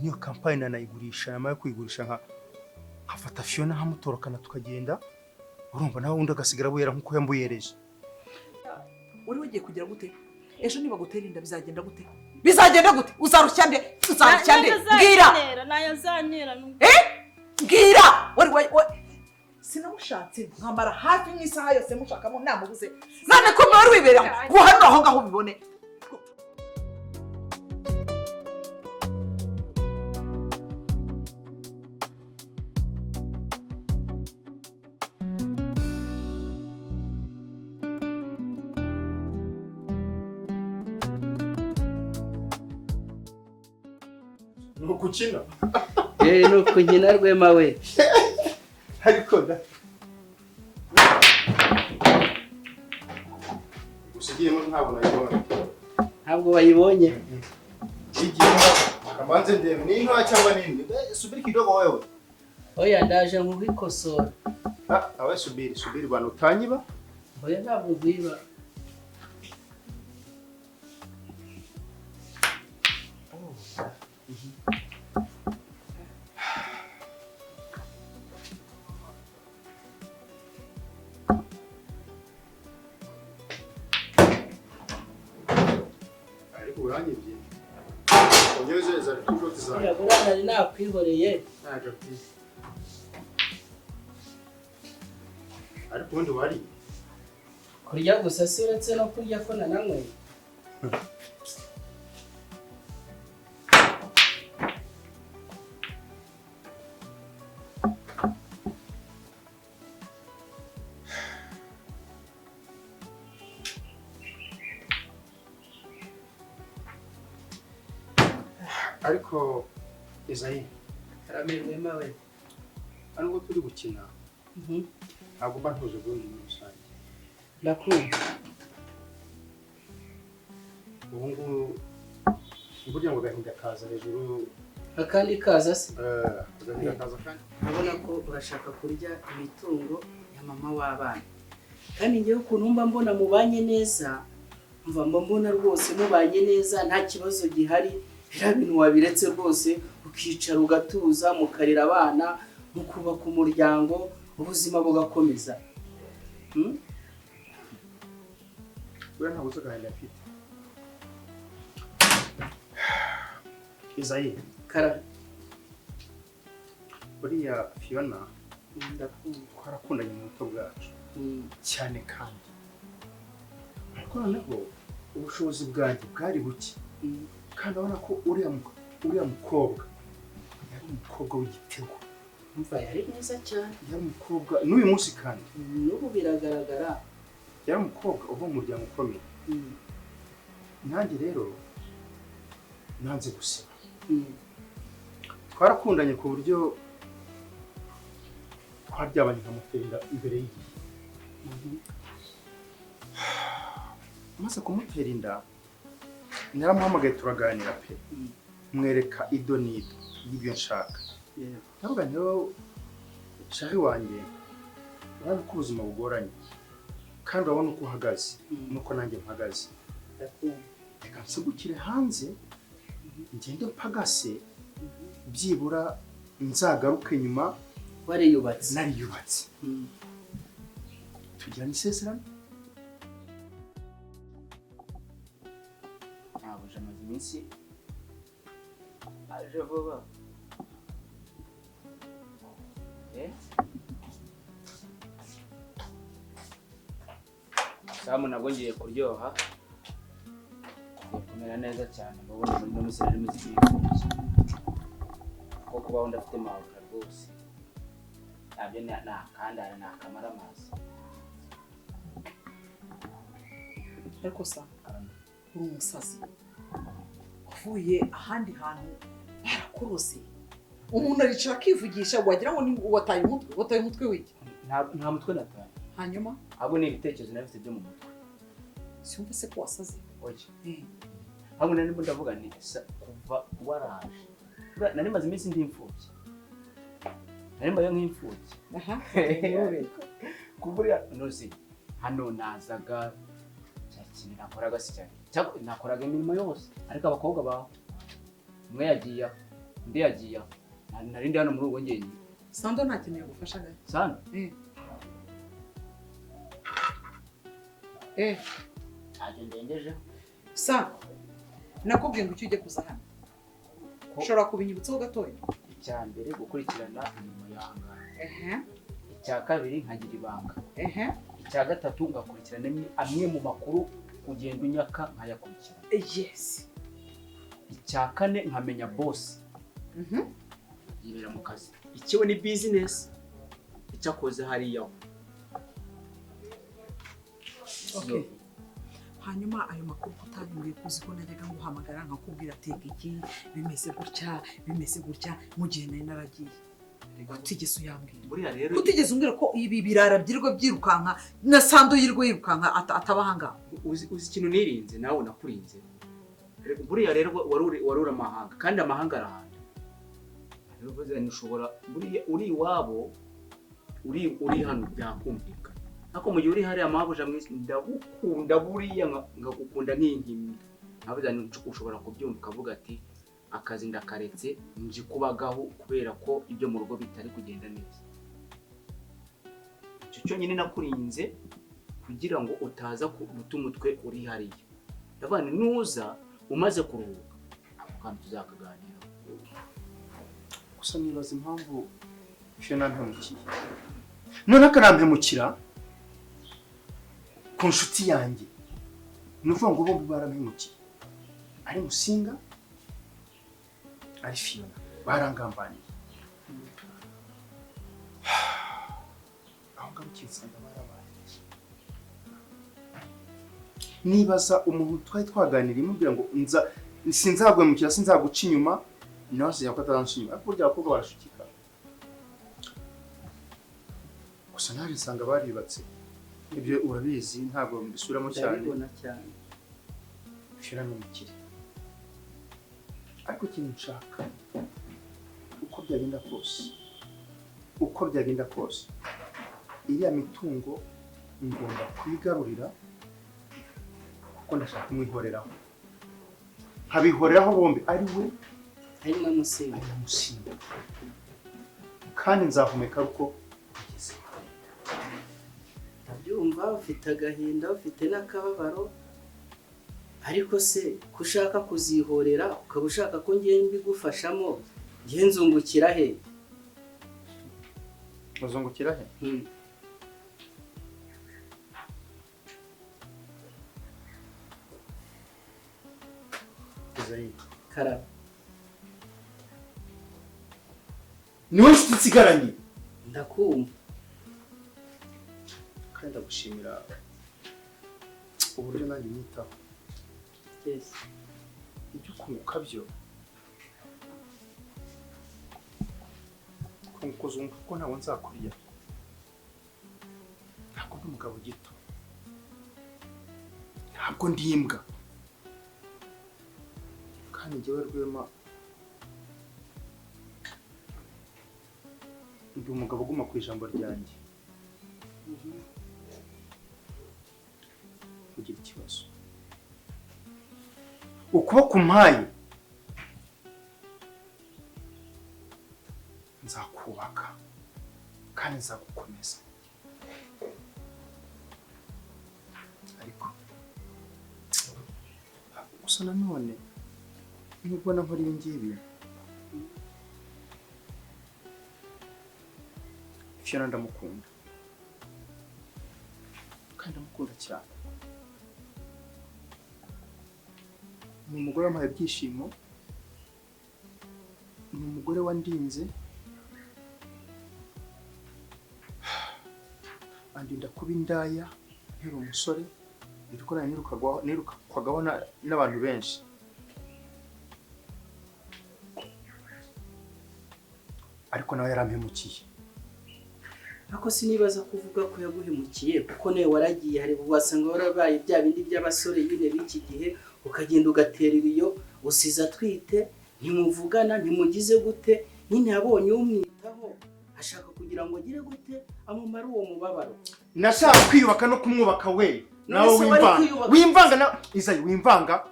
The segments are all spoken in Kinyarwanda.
niyo kampani nanayigurisha nyuma yo kuyigurisha nkafata Fiona nkamutorokana tukagenda urumva nawe undi agasigara buyera nkuko yambuyereje. Uri wagiye kugira gute? Ejo niba gutera inda bizagenda gute? Bizagenda gute? Uzarushya nde? Mbwira. Nayo zantera Mbwira. Wari sinamushatse nkamara hafi nk'isaha yose mushakamo namubuze. None ko mwari wibera guhano aho ngaho bibone. Nukukina. Nukukina Rwema we. Ariko da. Usigiyemo ntabwo nayibonye. Ntabwo bayibonye. Igimba kamanze ndebe ni nka cyangwa nini? Subiri kidogo wewe. Oya ndaje nkubikosora. Awe subiri bana utanyiba. Oya ntabwo ngwiba. Uranyibye. Ongeze za tushoti zawe. Ya burana nakwihoreye. Naje kwi. Ariko ubundi wari kurya gusa siretse no kurya ko nananywe. ariko Isayi karamerwe mawe anubwo turi gukina ntabwo mba ntuje gundi muri rusange ndakumva ubu burya ngo gahinda kaza hejuru akandi kaza se gahinda kaza kandi abona ko urashaka kurya imitungo ya mama w'abana kandi ngewe ukuntu mba mbona mubanye neza mva mbona rwose mubanye neza nta kibazo gihari bira bintu wabiretse rwose ukicara ugatuza mukarira abana mukubaka umuryango ubuzima bugakomeza we ntabwo uzagahinda afite Isayi kara buriya Fiona ndakunda twarakundanye mu buto bwacu cyane kandi ariko noneho ubushobozi bwanjye bwari buke kandi abona ko uriya mukobwa yari umukobwa w'igitego umva yari neza cyane yari umukobwa n'uyu munsi kandi n'ubu biragaragara yari umukobwa uva mu muryango ukomeye nanjye rero nanze guseba twarakundanye ku buryo twaryabanye nkamutera imbere y'igihe maze kumutera inda naramuhamagaye turaganira pe mwereka ido n'ido y'ibyo nshaka ndavuga nti shahi wanjye urabona ko ubuzima bugoranye kandi urabona uko uhagaze nuko nanjye mpagaze reka nsigukire hanze ngende mpagase byibura nzagaruke nyuma wariyubatse nariyubatse tugirana isezerano ntabuje amaze iminsi aje vuba samu nabwo ngiye kuryoha kumera neza cyane mbona muri no misiri n'imiziki ko kubaho ndafite mahoro rwose nabyo nakandara nakamara amazi ariko sa uri umusazi uvuye ahandi hantu harakorose umuntu aricara akivugisha wagira ngo ni wataye umutwe w'iki nta mutwe nataye hanyuma abo ni ibitekerezo nabifite byo mu mutwe simva se ko wasaze oje abo nari ndavuga ni kuva waraje nari maze iminsi ndi imfubyi nari mbaye nk'imfubyi kubura nozi hano nazaga cyakini nakoraga si cyane nakoraga imirimo yose ariko abakobwa bawe umwe yagiye Ndi yagiye. Nari ndi hano muri uwo ngenye. Sando nta kintu yagufashaga. Sando? Ntabyo ndengejeho. Sa nakubwiye ngo icyo ujye kuza hano. Ushobora kubinyibutsaho gatoya. Icya mbere gukurikirana imirimo y'ahangana. Icya kabiri nkagira ibanga. Icya gatatu ngakurikirana amwe mu makuru ugenda unyaka nkayakurikirana. Yes. Icya kane nkamenya boss. Yibera mu kazi. Ikiwe ni business. Icyakoze hariya. Okay. Hanyuma ayo makuru kutanyuriye kuzi ko najyaga nguhamagara nkakubwira teka iki bimeze gutya mu gihe nari naragiye. Kutigeze uyambwira. Buriya rero kutigeze umbwira ko ibi birara byirwa byirukanka na Sando yirwa yirukanka atabahanga. Uzi ikintu nirinze nawe nakurinze. Buriya rero warura amahanga kandi amahanga arahanda. Rero baza nishobora buriya uri iwabo uri hano byakumvikana. Ako mu gihe uri hari amabuja mwisi ndagukunda buriya ngakukunda nk'inkimi. Nabuza ushobora kubyumva ukavuga ati akazi ndakaretse nje kubagaho kubera ko ibyo mu rugo bitari kugenda neza. Cyo nyine nakurinze kugira ngo utaza kubuta umutwe uri hariya. Ndabana nuza umaze kuruhuka kandi tuzakaganira. Gusa nibaza impamvu Fiona ntamukiye. None akarampemukira ku nshuti yanjye. Nuvuga ngo bombi barampemukiye. Ari Musinga ari Fiona barangambaniye. Aho ngarukinsanga barabaye. Nibaza umuntu twari twaganiriye mubwira ngo sinzagwemukira sinzaguca inyuma nawe se yakataranshimira ariko burya abakobwa barashukika. Gusa naje nsanga baribatse. Ibyo urabizi ntabwo mbisubiramo cyane. Ndabibona cyane. Fiona n'umukire. Ariko ikintu nshaka uko byagenda kose iriya mitungo ngomba kuyigarurira kuko ndashaka kumwihoreraho. Nkabihoreraho bombi ari we ari na Musinga. Kandi nzahumeka uko bigeze. Ndabyumva ufite agahinda ufite n'akababaro ariko se kushaka kuzihorera ukaba ushaka ko ngiye mbigufashamo ngiye nzungukira he? Uzungukira he? Karaba. Niwe nshuti nsigaranye. Ndakumva. Kandi ndagushimira uburyo nanjye nitaho. Yes. Ibyo kunguka byo. Kuzunguka ko ntabwo nzakurya. Ntabwo ndi umugabo gito. Ntabwo ndi imbwa. Kandi njyewe Rwema ndi umugabo uguma ku ijambo ryanjye. Kugira ikibazo. Ukuboko mpaye nzakubaka kandi nzagukomeza. Ariko gusa nanone nubwo nkora ibi ngibi Fiona ndamukunda kandi ndamukunda cyane. Ni umugore wampaye ibyishimo, ni umugore wandinze, andinda kuba indaya nkiri umusore, ndiko nirukwagaho n'abantu benshi. Ariko nawe yarampemukiye. Ako sinibaza kuvuga ko yaguhemukiye kuko nawe waragiye hari wasanga warabaye bya bindi by'abasore nyine b'iki gihe ukagenda ugatera ibiyo usiza twite ntimuvugana ntimugize gute nyine yabonye umwitaho ashaka kugira ngo agire gute amumara uwo mubabaro. Nashaka kwiyubaka no kumwubaka we. Nawe wimvanga na Izayi wimvanga.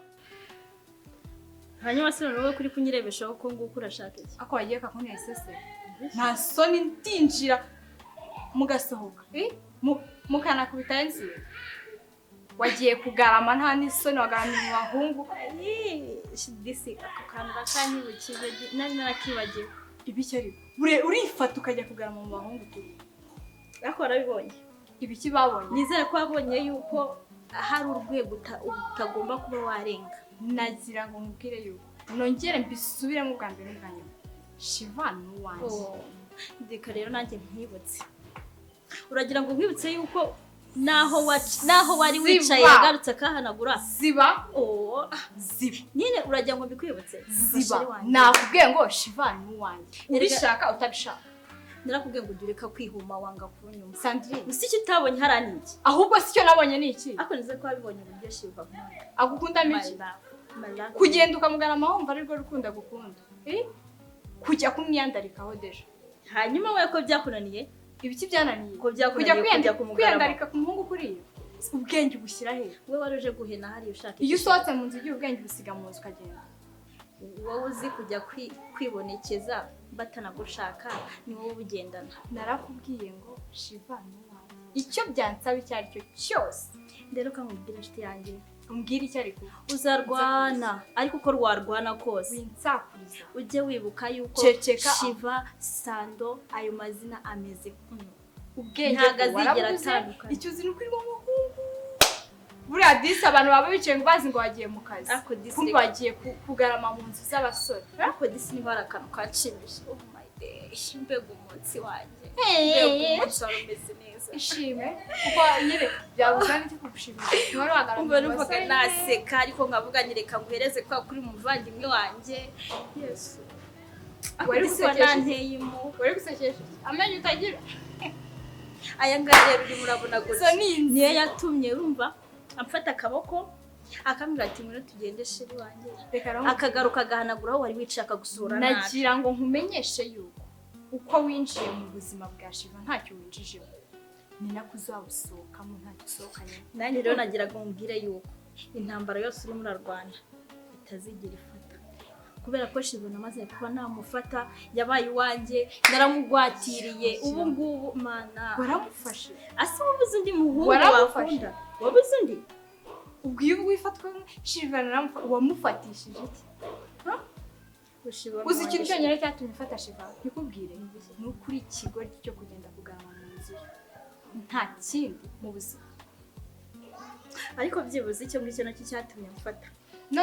hanyuma se noneho kuri kunyirebeshaho ko nguko urashaka iki ako wagiye kakuneye sese nta soni ndinjira mugasohoka mukanakubita enzi wagiye kugarama nta n'isoni wagaramira mu bahungu disi ako kantu rakanyibukije nari narakibagiwe ibiki ari urifata ukajya kugarama mu bahungu tu ariko warabibonye ibiki babonye nizere ko wabonye yuko hari urwego utagomba kuba warenga nagira ngo nkubwire yuko nongere mbisubiremo bwa mbere n'ubwa nyuma Shiva n'uwanjye ndeka rero nanjye ntibutse uragira ngo nkwibutse yuko naho wari wicaye yagarutse akahanagura ziba nyine uragira ngo mbikwibutse ziba nakubwiye ngo Shiva n'uwanjye ubishaka utabishaka narakubwiye ngo dureka kwihuma wanga kunyuma Sandrine usi icyo utabonye harani iki ahubwo si cyo nabonye ni iki ako nize ko wabibonye uburyo Shiva agukunda miki kugenda ukamugana amahomva ari rwo rukunda gukunda kujya kumwiyandarikaho deje hanyuma we ko byakunaniye ibiki byananiye kujya kwiyandarika ku muhungu kuriyo ubwenge ubushyira he we waruje guhena hari ushaka iyo usohotse mu nzu igihe ubwenge busiga mu nzu ukagenda wowe uzi kujya kwibonekeza batanagushaka ni wowe ubugendana narakubwiye ngo Shiva n'uwanjye icyo byansaba icyo ari cyo cyose rero kamubwira inshuti yanjye umbwira icyo ariko uzarwana ariko uko rwarwana kose winsakuriza ujye wibuka yuko Shiva SANDO ayo mazina ameze ubwenge ntagazigera atandukanye icyo uzi nuko irimo umuhungu buriya disi abantu baba bicaye ngo bazi ngo bagiye mu kazi kumbe bagiye kugarama mu nzu z'abasore ariko disi niho hari akantu kacimije oh my day mbega umunsi wanjye mbega umunsi wari umeze neza ishime kuko nyine byabuze n'icyo kugushimisha ntwari wagarama numvaga naseka ariko nkavuga nyereka nguhereze kwa kuri muvandimwe wanjye yesu wari gusekesha amenyo utagira aya ngaya rero urimo urabona gutya niyo yatumye urumva amfata akaboko akambwira ati ngwino tugende sheri wanjye akagaruka agahanagura aho wari wicaka gusura nabi nagira ngo nkumenyeshe yuko uko winjiye mu buzima bwa Shiva ntacyo winjijemo ni nako uzabusohokamo ntacyo usohokanye nanjye rero nagira ngo mbwire yuko intambara yose urimo urarwana itazigera ifata kubera ko Shiva namaze kuba namufata yabaye iwanjye naramugwatiriye ubu ngubu mana waramufashe ase wabuze undi muhungu wakunda wabuze undi ubwiye wifatwa Shiva wamufatishije iki uzi ikintu cyonyine cyatumye ufata Shiva nikubwire ni ukuri ikigo cyo kugenda kugarama mu nzu nta kindi mu buzima ariko byibuze icyo ngicyo nacyo cyatumye mufata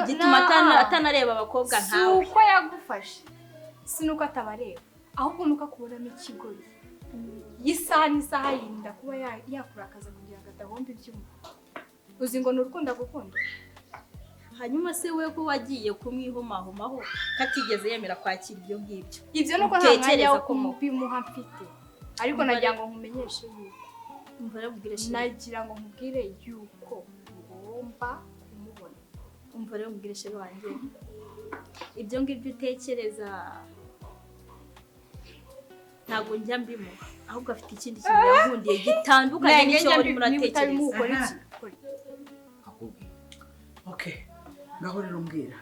gituma atanareba abakobwa nkawe uko yagufashe sinuko atabareba ahubwo nuko akubonamo ikigori y'isaha yinda kuba yakurakaza kugira ngo adahomba ibyuma uzi ngo ni urukundo agukunda hanyuma se we ko wagiye kumwihomahomaho katigeze yemera kwakira ibyo ngibyo ibyo nuko nta mwanya wo kumupimuha mfite ariko nagira ngo nkumenyeshe yuko nagira ngo nkubwire yuko ngomba kumubona umva rero mbwire sheri wanjye ibyo ngibyo utekereza ntabwo njya mbimuha ahubwo afite ikindi kintu yankundiye gitandukanye n'icyo wari muratekereza okay ngaho rero mbwira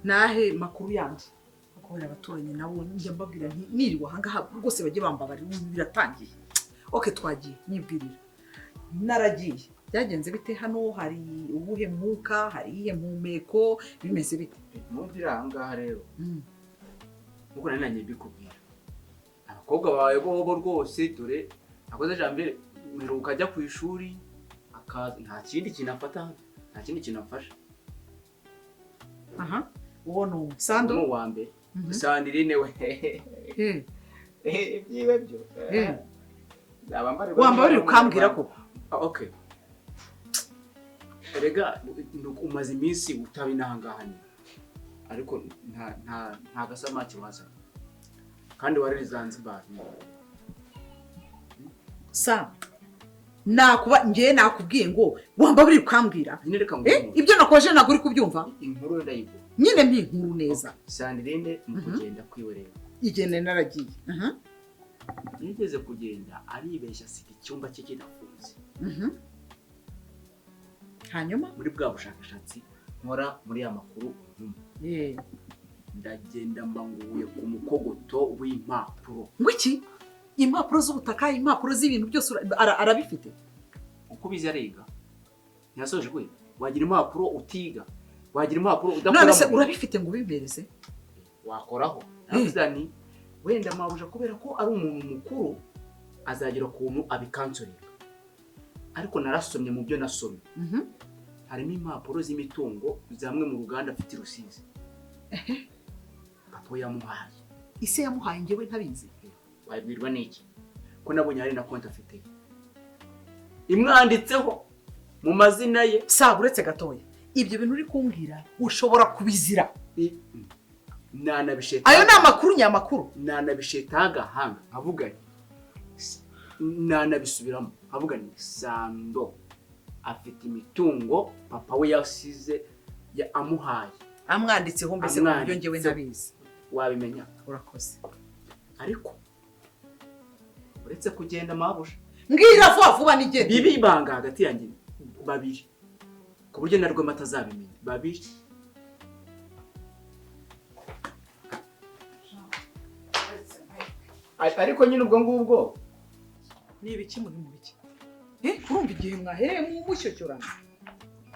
nahe makuru yandi akobera abaturanyi nabo njya mbabwira nti niriwa hangaha rwose bagiye bambabari biratangiye okay twagiye nibwirira naragiye byagenze bite hano hari ubuhe mwuka hari ihe mpumeko bimeze bite mubwira hangaha rero nuko nanye bikubwira abakobwa bawe bo rwose dore akoze jambe miruka ajya ku ishuri nta kindi kintu afata nta kindi kintu afasha aha ubona SANDO wa mbere Sandrine we ibyiwe byo wambare ukambwira ko okay erega umaze iminsi utabinahangahanye ariko nta gasamaki waza kandi wariri Zanzibar sa nakuba ngiye nakubwiye ngo wambabiri ukambwira ibyo nakoje naguri kubyumva inkuru ndayigo nyine mbi inkuru neza Sandrine mu kugenda kwiwerera igene naragiye nigeze kugenda aribeshya sika icyumba cye kidafunze hanyuma muri bwa bushakashatsi nkora muri ya makuru ndagenda mbanguye ku mukogoto w'impapuro. Ngwiki impapuro z'ubutaka, impapuro z'ibintu byose arabifite. Uko bizi ariga ntiyasoje kwiga. Wagira impapuro utiga, wagira impapuro udakora. None se urabifite ngo ubimbereze? Wakoraho. Navuze ni wenda mabuja kubera ko ari umuntu mukuru azagira ukuntu abikansorera. Ariko narasomye mu byo nasomye. Harimo impapuro z'imitungo zamwe mu ruganda afite Rusizi. Papa yamuhaye. Ise yamuhaye ngewe ntabizi. Wabwirwa n'iki? Ko nabonye hari na konti afite. Imwanditseho mu mazina ye. Uretse gatoya. Ibyo bintu uri kumbwira ushobora kubizira. Nanabisheta. Ayo ni amakuru nyamakuru. Nanabisheta agahanga. Avuganye. Nanabisubiramo. Avuganye SANDO afite imitungo papa we yasize ya amuhaye. Amwanditseho mbese kubyo ngewe ntabizi. Wabimenya. Urakoze. Ariko uretse kugenda mabusha. Mbwira vuba nigende. Bibi banga hagati yanjye babiri. Ku buryo narwo matazabimenya. Babiri. Ariko nyine ubwo ngubwo ni ibiki muri mu biki? Urumva igihe mwahereye mu mushyocyorana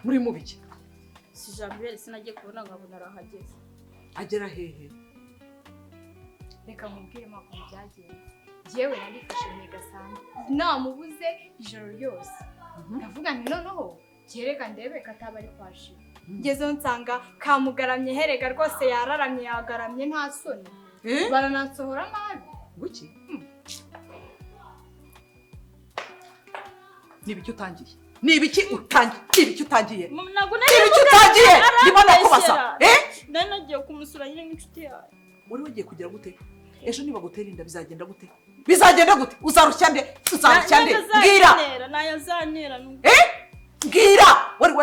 muri mu biki? Si Jambiel sinagiye kubona nkabona arahageze. Agera hehe? Reka mubwire makuru byagenze. Jewe narifashe ntega SANDO. Namubuze ijoro ryose. Ndavuga nti noneho kereka ndebe kataba ari kwa Shiva. Ngeze nsanga kamugaramye herega rwose yararamye yagaramye nta soni. Baranansohora nabi. Guki? Nibiki utangiye? Nibiki utangiye? Ntabwo nibiki utangiye? Ndibona kubasa. Nari nagiye kumusura nyine n'inshuti yawe. Uri wagiye kugira gute? Ejo niba gutera inda bizagenda gute? Bizagenda gute? Uzarushya nde? Mbwira. Nayo zantera nuko. Mbwira. Wari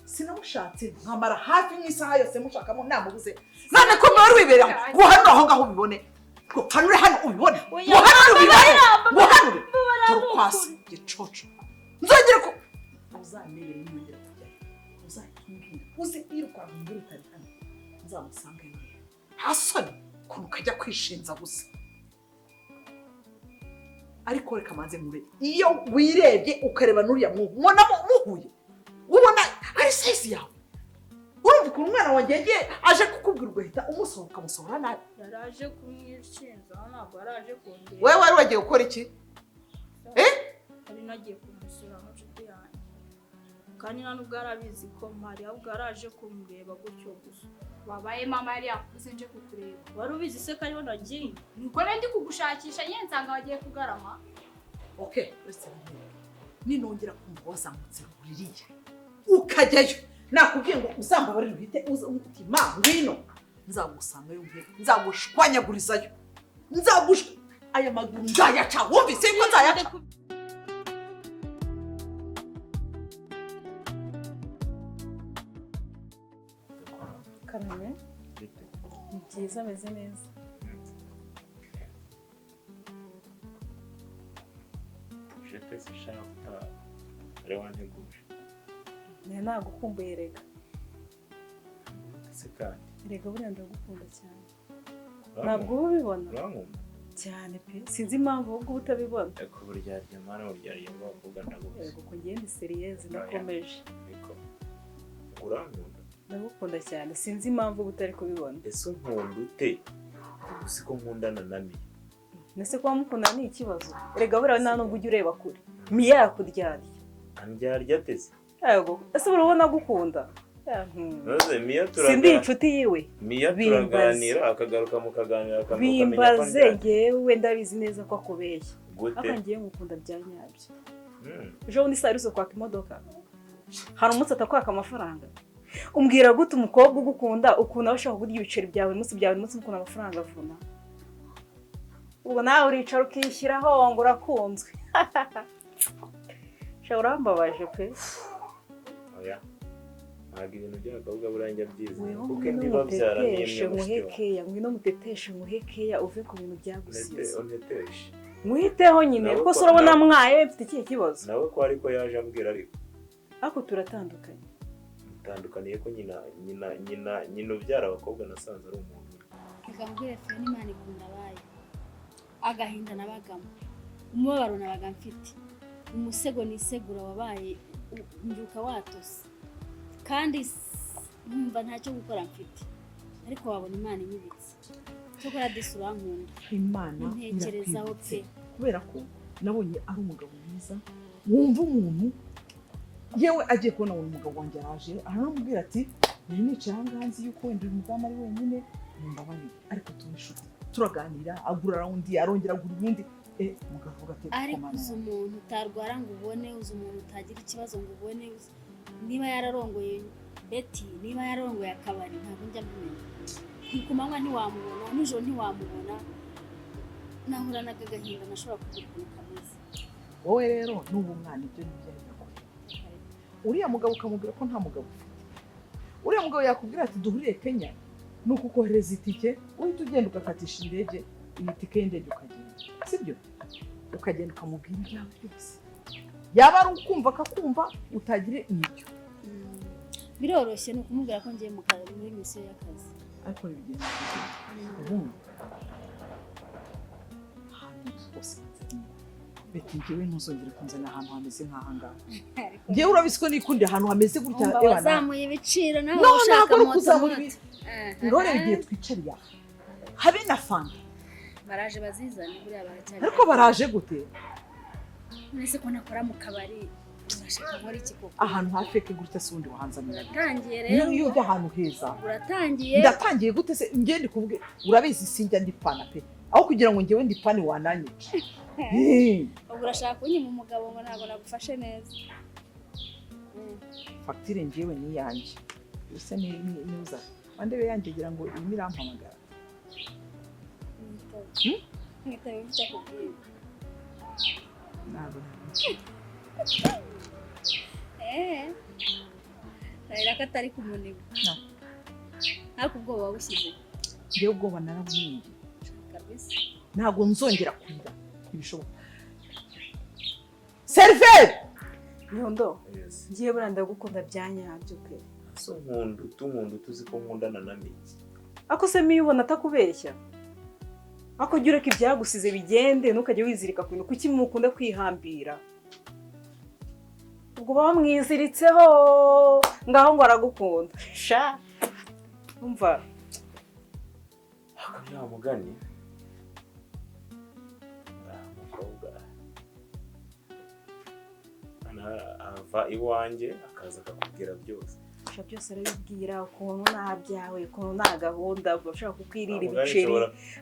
sinamushatse nkamara hafi nk'isaha yose mushakamo namubuze. None ko mwari wibera ngo hano aho ngaho ubibone. Hano ubibone. Hano. Turukwasi gicoco. Nzongera ko uzamere n'ingera kujya. Uzakimbwira. Uzi iruka mu rutari hano. Nzamusanga neza. Hasoni kuno kajya kwishinza gusa. Ariko reka manze nkure. Iyo wirebye ukareba nuriya mubona muhuye. Ubona ari size yawe. Urumva ko umwana wanjye aje kukubwira ugahita umusohoka musohora nabi. Yaraje kumwishinza ntabwo yaraje kundeba. Wewe wari wagiye gukora iki? Ari nagiye kumusura mu nshuti yanjye. Kandi nubwo arabizi ko Mari ahubwo yaraje kumureba gutyo gusa. Wabaye mama yari yakuze nje kukureba. Wari ubizi se kariho nagiye. Nuko ndi kugushakisha yensanga wagiye kugarama. Okay, listen. Ninongera kumva wazamutse uririye. Ukajyayo. Nakubwiye ngo uzambabare ruhite umutima ngwino. Nzagusanga yumve. Nzagushwanyagurizayo. Aya maguru nzayaca. Wumvise ko nzayaca. Kamene. Ni byiza ameze neza. Je pese shaka rewa nteguje. Ne nagukumbuye rega. Sekandi. Rega buriya ndagukunda cyane. Ntabwo ubibona. Urankunda cyane pe. Sinzi impamvu ubwo utabibona. Eko buryarya mana buryarya bavuga ndaguze. Yego ko ngende seriyeuse nakomeje. Eko. Urankunda. Ndagukunda cyane. Sinzi impamvu utari kubibona. Ese nkunda ute? Uzi ko nkundana na Miya. Nese ko wamukunda ni ikibazo. Rega buriya nta nubwo ujya ureba kure. Miya yakuryarya. Andyarya teze. Yego. Ese urabona gukunda? Noze Miya turaganira. Sindi inshuti yiwe. Miya turaganira akagaruka mukaganira akamenya ko bimbaze yewe ndabizi neza ko akubeshya. Gute? Akangiye ngukunda bya nyabyo. Ejo bundi Sharifu kwaka imodoka. Hari umunsi atakwaka amafaranga. Umbwira gute umukobwa ugukunda ukunda bashaka kurya ibiceri byawe umunsi mukunda amafaranga avuna. Ubwo nawe uricara ukishyiraho ngo urakunzwe. Shawura mbabaje pe. Oya. Ntabwo ibintu by'abakobwa buranjye byiza. Kuko ndibabyara n'imwe muhekeya, ngwino muteteshe muhekeya uve ku bintu byagusize. Uneteshe. Muhiteho nyine kuko se urabona mwaye mfite ikihe kibazo. Nawe ko ariko yaje ambwira ariko. Ako turatandukanye. bitandukaniye ko nyina ubyara abakobwa nasanze ari umuntu. Reka mbwire fe n'Imana ikunda abayo. Agahinda nabagamo. Umubabaro nabaga mfite. Umusego nisegura wabaye mbyuka watose. Kandi numva ntacyo gukora mfite. Ariko wabona Imana inyibitse. Cyokora desura nkunda. Imana ntekerezaho pe. Kubera ko nabonye ari umugabo mwiza wumva umuntu yewe agiye kubona uwo mugabo wanjye araje aramubwira ati nari nicaye ahangaha yuko wenda uyu mudamu ari wenyine mumbabarire ariko tubishuti turaganira agura rawundi arongera agura ibindi umugabo avuga ati ariko uzi umuntu utarwara ngo ubone uzi umuntu utagira ikibazo ngo ubone niba yararongoye Betty niba yararongoye akabari ntabwo njya mbimenya ku manywa ntiwamubona nijoro ntiwamubona nahuranaga agahinda nashobora kuguruka kameze wowe rero n'ubu mwana ibyo nibyo uriya mugabo ukamubwira ko nta mugabo ufite uriya mugabo yakubwira ati duhuriye Kenya nuko ukohereza itike uhita ugenda ugakatisha indege iyi tike y'indege ukagenda sibyo ukagenda ukamubwira ibyawe byose yaba ari ukumva akakumva utagire n'ibyo biroroshye ni ukumubwira ko ngiye muri misiyo y'akazi ariko bigenda ubu Beti ngewe ntuzongere kunzana ahantu hameze nk'aha ngaha ngewe urabisi ko nikundi ahantu hameze gutya wazamuye ibiciro nawe ushaka moto none igihe twicariye habe na fanta baraje bazizana buriya baracyari ariko baraje gute nese ko nakora mu kabari urashaka nkora iki koko ahantu hafeke gutya se undi wahanzamira uratangiye rero iyo ujya ahantu heza uratangiye ndatangiye gute se ngende kuvuge urabizi sinjya ndipana pe aho kugira ngo ngewe ndipane wananyica ubwo urashaka kunyima umugabo ngo ntabwo nagufashe neza fagitire ngewe ni yanjye use niuza bandebe yanjye gira ngo irimo irampamagara nkitabe cyakubwiye ntabwo rero ko atari kumuniga ariko ubwoba wabushyize ngewe ubwoba narabumwiye kabisa ntabwo nzongera kurira ibishoboka seriveri Nyondo ngiye buranda gukunda byanyabyo pe so nkunda tuzi ko nkundana na miki ako se miyo ubona atakubeshya ako jyure ko ibyagusize bigende ntukajye wizirika ku bintu kuki mukunda kwihambira ubwo bamwiziritseho ngaho ngo aragukunda sha umva akabya mugani ava iwanjye akaza akakubwira byose byose arabibwira ukuntu nta byawe ukuntu nta gahunda ushaka kukwirira ibiceri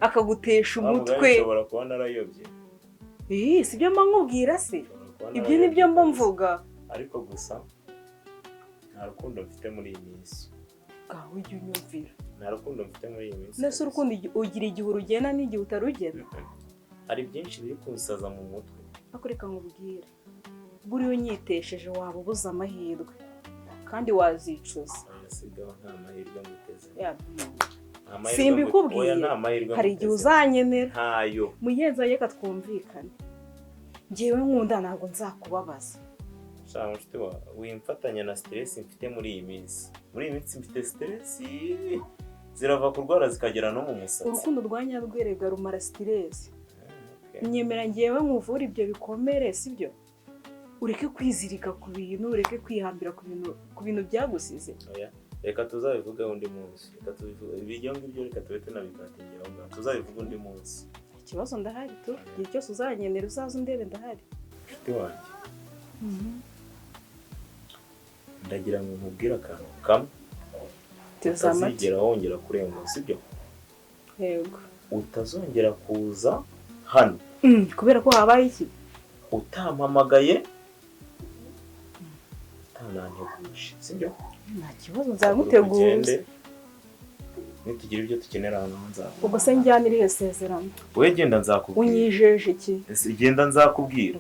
akagutesha umutwe ushobora kuba narayobye sibyo mba nkubwira se ibyo nibyo mba mvuga ariko gusa nta rukundo mfite muri iyi minsi gaho ujya unyumvira nta rukundo mfite muri iyi minsi nese urukundo ugira igihe urugena n'igihe utarugena hari byinshi biri kunsaza mu mutwe ariko reka nkubwire buriya unyitesheje waba ubuze amahirwe kandi wazicuza sigaho nta mahirwe muteze simbikubwiye hari igihe uzanyenera ntayo mugenzi wawe reka twumvikane ngewe nkunda ntabwo nzakubabaza shaka nshuti wa wimfatanya na stress mfite muri iyi minsi mfite stress zirava kurwara zikagera no mu musatsi urukundo rwanyarwerega rumara stress nyemera ngewe nkuvura ibyo bikomere sibyo ureke kwizirika ku bintu ureke kwihambira ku bintu byagusize reka tuzabivuga undi munsi reka tubivuga ibijyo ngibyo reka tube tunabigatingiraho ngaho tuzabivuga undi munsi ikibazo ndahari tu igihe cyose uzanyenera uzaza undebe ndahari nshuti wanjye ndagira ngo nkubwire akantu kamwe utazigera wongera kurenga sibyo yego utazongera kuza hano kubera ko habaye iki utampamagaye utananteguje sibyo nta kibazo nzaguteguza nitugira ibyo tukenera hano nzaza ubwo se njyanira iyo sezerano we genda nzakubwira unyijeje iki genda nzakubwira